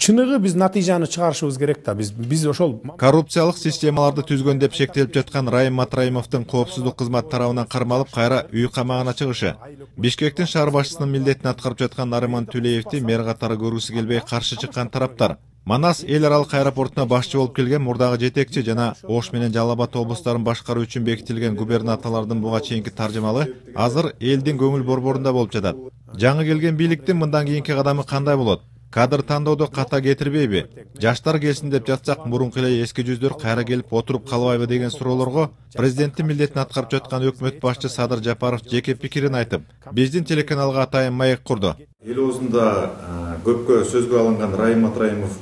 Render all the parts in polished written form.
чыныгы биз натыйжаны чыгарышыбыз керек да. Биз ошол коррупциялык системаларды түзгөн деп шектелип жаткан Райым Матраимовдун коопсуздук кызмат тарабынан кармалып, кайра үй камагына чыгышы, Бишкектин шаар башчысынын милдетин аткарып жаткан Нариман Түлеевди мэр катары көргүсү келбей каршы чыккан тараптар. Манас эл аралык аэропортуна башчы болуп келген мурдагы жетекчи жана Ош менен Жалал Абад облустарын башкаруу үчүн бекитилген губернаторлордун буга чейинки таржымалы азыр элдин көңүл борборунда болуп жатат. Жаңы келген бийликтин мындан кийинки кадамы кандай болот? Кадр тандоодо ката кетирбейби? Жаштар келсин деп жатсак, мурунку эле эски жүздөр кайра келип отуруп калбайбы деген суроолорго президенттин милдетин аткарып жаткан өкмөт башчы Садыр Жапаров жеке пикирин айтып, биздин телеканалга атайын маек курду. Эл оозунда көпкө сөзгө алынган Райым Матраимов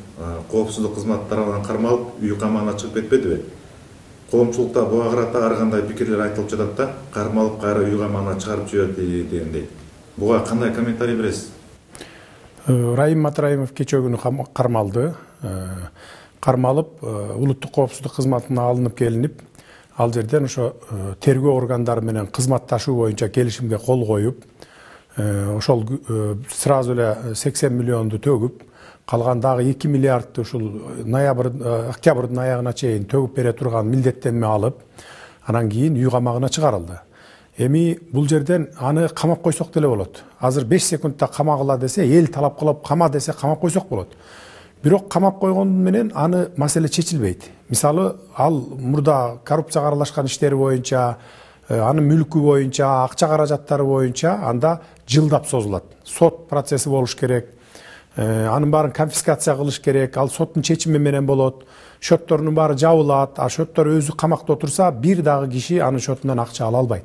коопсуздук кызмат тарабынан кармалып, үй камагына чыгып кетпедиби? Коомчулукта буга карата ар кандай пикирлер айтылып жатат да, кармалып кайра үй камагына чыгарып жиберди дегендей. Буга кандай комментарий бересиз? Райым Матраимов кече күнү кармалды. Кармалып, улуттук коопсуздук кызматына алынып келинип, ал жерден ошо тергөө органдары менен кызматташуу боюнча келишимге кол коюп, ошол сразу эле 80 миллионду төгүп, калган дагы 2 миллиардты ушул октябрдын аягына чейин төгүп бере турган милдеттенме алып, анан кийин үй камагына чыгарылды. Эми бул жерден аны камап койсок деле болот. Азыр 5 секундта камагыла десе, эл талап кылып кама десе камап койсок болот. Бирок камап койгон менен аны маселе чечилбейт. Мисалы, ал мурда коррупцияга аралашкан иштери боюнча, анын мүлкү боюнча, акча каражаттары боюнча анда жылдап созулат. Сот процесси болуш керек. Анын баарын конфискация кылыш керек. Ал соттун чечими менен болот. Шотторунун баары жабылат. А шоттор өзү камакта отурса, бир дагы киши анын шотунан акча ала албайт.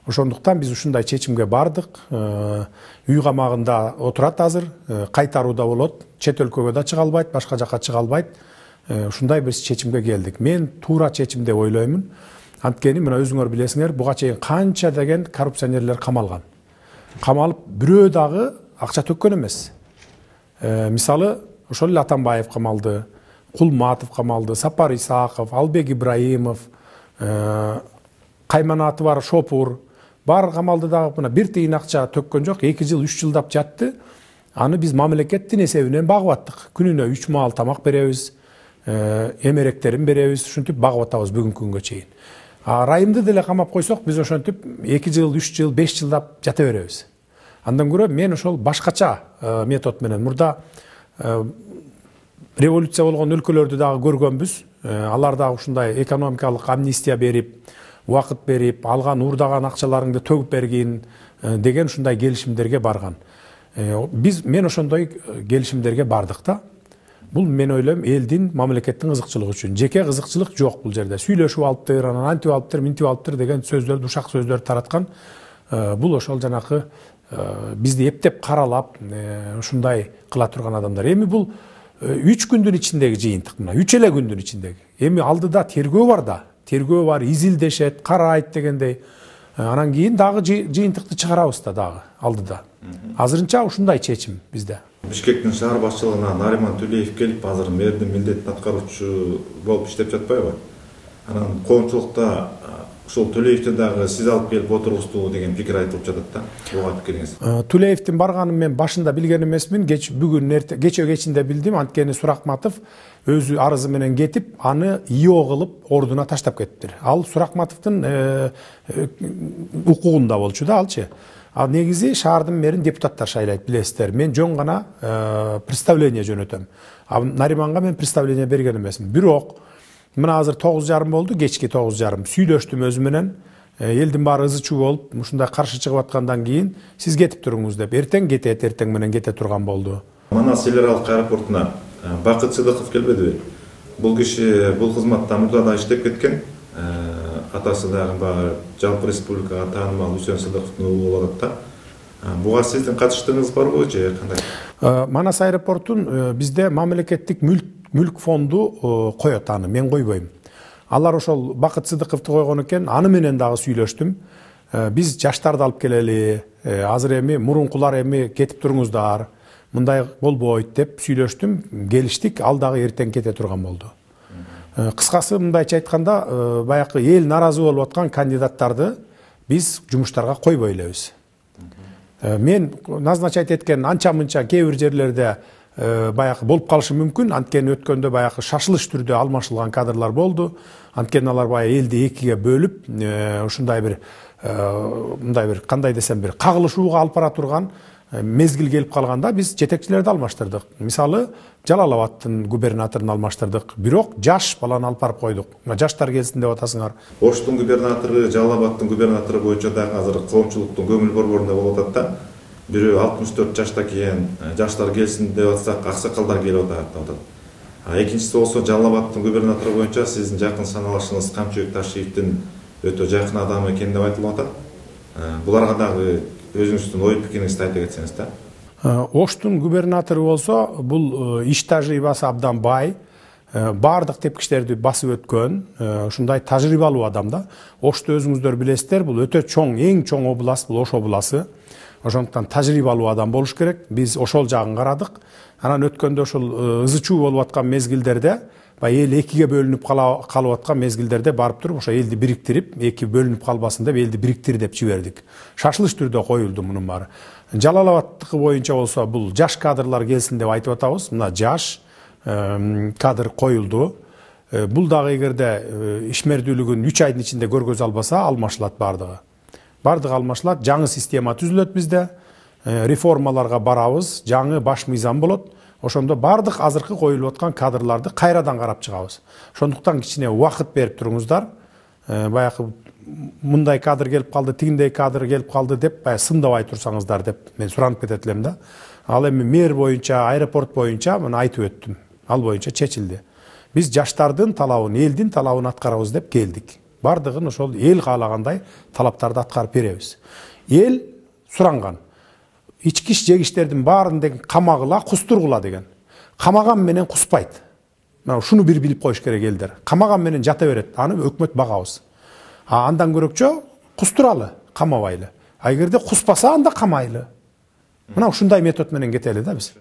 Ошондуктан биз ушундай чечимге бардык. Үй камагында отурат азыр, кайтарууда болот. Чет өлкөгө да чыга албайт, башка жакка чыга албайт. Ушундай биз чечимге келдик. Мен туура чечим деп ойлоймун. Анткени мына өзүңөр билесиңер, буга чейин канча деген коррупционерлер камалган. Камалып бирөө дагы акча төккөн эмес. Мисалы, ошол эле Атамбаев камалды, Кулматов камалды, Сапар Исаков, Албек Ибраимов, кайманаты бар Шопур, бар камалды дагы мына бир тиын акча төккөн жок, 2 жыл, 3 жылдап жатты. Аны биз мамлекеттин эсебинен багып аттык. Күнүнө 3 маал тамак беребиз, эмеректерин беребиз, ушинтип багып атабыз бүгүнкү күнгө чейин. Райымды деле камап койсок, биз ошентип 2 жыл, 3 жыл, 5 жылдап жата беребиз. Андан көрө мен ошол башкача метод менен мурда революция болгон өлкөлөрдү дагы көргөнбүз. Алар дагы ушундай экономикалык амнистия берип, убакыт берип, алган уурдаган акчаларыңды төгүп бергин деген ушундай келишимдерге барган. Мен ошондой келишимдерге бардык да. Бул мен ойлойм элдин, мамлекеттин кызыкчылыгы үчүн. Жеке кызыкчылык жок бул жерде. Сүйлөшүп алыптыр, анан антип алыптыр, минтип алыптыр деген сөздөрдү, ушак сөздөрдү тараткан. Бул ошол жанакы бизди эптеп каралап, ушундай кыла турган адамдар. Эми бул 3 күндүн ичиндеги жыйынтык мына, 3 эле күндүн ичиндеги. Эми алдыда тергөө бар да. Тергөө бар, изилдешет, карайт дегендей. Анан кийин дагы жыйынтыкты чыгарабыз да дагы алдыда. Азырынча ушундай чечим бизде. Бишкектин шаар башчылыгына Нариман Түлеев келип, азыр мэрдин милдетин аткаруучу болуп иштеп жатпайбы? Анан коомчулукта ушул Түлеевди дагы сиз алып келип отургуздуу деген пикир айтылып жатат да. Буга пикириңиз? Түлеевдин барганын мен башында билген эмесмин, бүгүн кече кечинде билдим. Анткени Суракматов өзү арызы менен кетип, аны ИО кылып ордуна таштап кетиптир. Ал Суракматовдун укугунда болчу да алчы. Ал негизи шаардын мэрин депутаттар шайлайт, билесиздер. Мен жөн гана представление жөнөтөм. Нариманга мен представление берген эмесмин. Бирок мына азыр 9:30 болду, кечки 9:30. Сүйлөштүм өзү менен. Элдин баары ызы чуу болуп, ушундай каршы чыгып аткандан кийин сиз кетип туруңуз деп. Эртең кетет, эртең менен кете турган болду. Манас эл аралык аэропортуна Бакыт Сыдыков келбедиби? Бул киши бул кызматта мурда да иштеп кеткен. Атасы дагы жалпы республикага таанымал Үсөн Сыдыковдун уулу болот да. Буга сиздин катыштыгыңыз барбы же кандай? Манас аэропортун бизде мамлекеттик мүлк фонду коет аны, мен койбойм. Алар ошол Бакыт Сыдыковду койгон экен, аны менен дагы сүйлөштүм. Биз жаштарды алып келели, азыр эми мурункулар эми кетип туруңуздар, мындай болбойт деп сүйлөштүм, келиштик, ал дагы эртең кете турган болду. Кыскасы мындайча айтканда, баякы эл наразы болуп аткан кандидаттарды биз жумуштарга койбой элебиз. Мен назначать эткен анча-мынча кээ бир жерлерде баягы болуп калышы мүмкүн. Анткени өткөндө баягы шашылыш түрдө алмашылган кадрлар болду. Анткени алар баягы элди экиге бөлүп, ушундай бир мындай бир кандай десем бир кагылышууга алып бара турган мезгил келип калганда биз жетекчилерди алмаштырдык. Мисалы, Жалал Абадтын губернаторун алмаштырдык. Бирок жаш баланы алып барып койдук. Жаштар келсин деп атасыңар. Оштун губернатору, Жалал Абадтын губернатору боюнча дагы азыр коомчулуктун көңүл борборунда болуп атат да. Бирөө 64 жашта кийин жаштар келсин деп атсак, аксакалдар келип атат. Экинчиси болсо Жалал Абадтын губернатору боюнча сиздин жакын саналашыңыз Камчыбек Ташиевдин өтө жакын адамы экен деп айтылып атат. Буларга дагы өзүңүздүн ой пикириңизди айта кетсеңиз да. Оштун губернатору болсо, бул иш тажрыйбасы абдан бай, бардык тепкичтерди басып өткөн, ушундай тажрыйбалуу адам да. Ошту өзүңүздөр билесиздер, бул өтө чоң, эң чоң область, бул Ош обласы. Ошондуктан тажрыйбалуу адам болуш керек. Биз ошол жагын карадык. Анан өткөндө ошол ызы чуу болуп аткан мезгилдерде, эл экиге бөлүнүп калып аткан мезгилдерде барып туруп, ошо элди бириктирип, эки бөлүнүп калбасын деп элди бириктир деп жибердик. Шашылыш түрдө коюлду мунун баары. Жалал Абадтыкы боюнча болсо, бул жаш кадрлар келсин деп айтып атабыз. Мына жаш кадр коюлду. Бул дагы эгерде ишмердүүлүгүн 3 айдын ичинде көргөзө албаса, алмашылат бардыгы. Бардыгы алмашылат, жаңы система түзүлөт бизде. Реформаларга барабыз, жаңы баш мыйзам болот. Ошондо бардык азыркы коюлуп аткан кадрларды кайрадан карап чыгабыз. Ошондуктан кичине убакыт берип туруңуздар. Баягы мындай кадр келип калды, тигиндей кадр келип калды деп сындабай турсаңыздар деп мен суранып кетет элем да. Ал эми мэр боюнча, аэропорт боюнча мына айтып өттүм. Ал боюнча чечилди. Биз жаштардын талабын, элдин талабын аткарабыз деп келдик. Бардыгын ошол эл каалагандай талаптарды аткарып беребиз. Эл суранган. Ички иш жегиштердин баарын деген камагыла, кустургула деген. Камаган менен куспайт. Мына ушуну бир билип коюш керек элдер. Камаган менен жата берет. Аны өкмөт багабыз. Андан көрөкчө кустуралы, камабайлы. Эгерде куспаса анда камайлы. Мына ушундай метод менен кетели да биз.